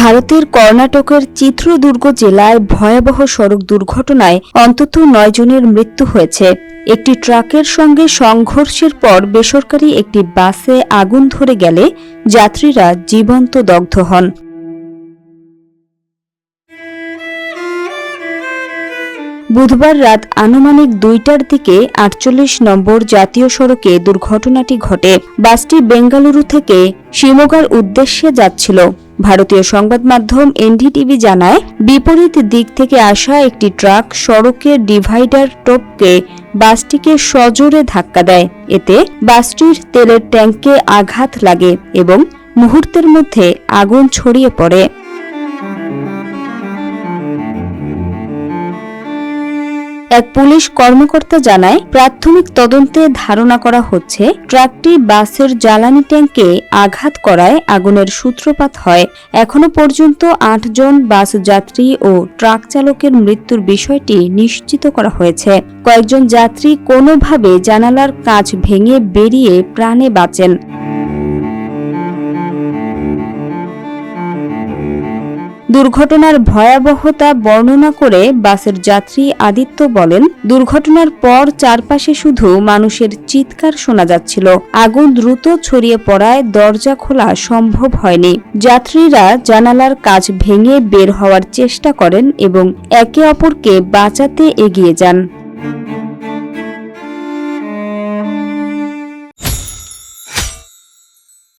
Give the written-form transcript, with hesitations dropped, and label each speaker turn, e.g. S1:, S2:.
S1: ভারতের কর্ণাটকের চিত্রদুর্গ জেলায় ভয়াবহ সড়ক দুর্ঘটনায় অন্তত ৯ জনের মৃত্যু হয়েছে। একটি ট্রাকের সঙ্গে সংঘর্ষের পর বেসরকারি একটি বাসে আগুন ধরে গেলে যাত্রীরা জীবন্ত দগ্ধ হন। বুধবার রাত আনুমানিক ২টার দিকে ৪৮ নম্বর জাতীয় সড়কে দুর্ঘটনাটি ঘটে। বাসটি বেঙ্গালুরু থেকে শিমোগার উদ্দেশ্যে যাচ্ছিল। ভারতীয় সংবাদ মাধ্যম এনডিটিভি জানায়, বিপরীত দিক থেকে আসা একটি ট্রাক সড়কের ডিভাইডার টপকে বাসটিকে সজোরে ধাক্কা দেয়। এতে বাসটির তেলের ট্যাঙ্কে আঘাত লাগে এবং মুহূর্তের মধ্যে আগুন ছড়িয়ে পড়ে। এক পুলিশ কর্মকর্তা জানায়, প্রাথমিক তদন্তে ধারণা করা হচ্ছে ট্রাকটি বাসের জ্বালানি ট্যাঙ্কে আঘাত করায় আগুনের সূত্রপাত হয়। এখনো পর্যন্ত ৮ জন বাস যাত্রী ও ট্রাক চালকের মৃত্যুর বিষয়টি নিশ্চিত করা হয়েছে। কয়েকজন যাত্রী কোনোভাবে জানালার কাঁচ ভেঙে বেরিয়ে প্রাণে বাঁচেন। দুর্ঘটনার ভয়াবহতা বর্ণনা করে বাসের যাত্রী আদিত্য বলেন, দুর্ঘটনার পর চারপাশে শুধু মানুষের চিৎকার শোনা যাচ্ছিল। আগুন দ্রুত ছড়িয়ে পড়ায় দরজা খোলা সম্ভব হয়নি। যাত্রীরা জানালার কাঁচ ভেঙে বের হওয়ার চেষ্টা করেন এবং একে অপরকে বাঁচাতে এগিয়ে যান।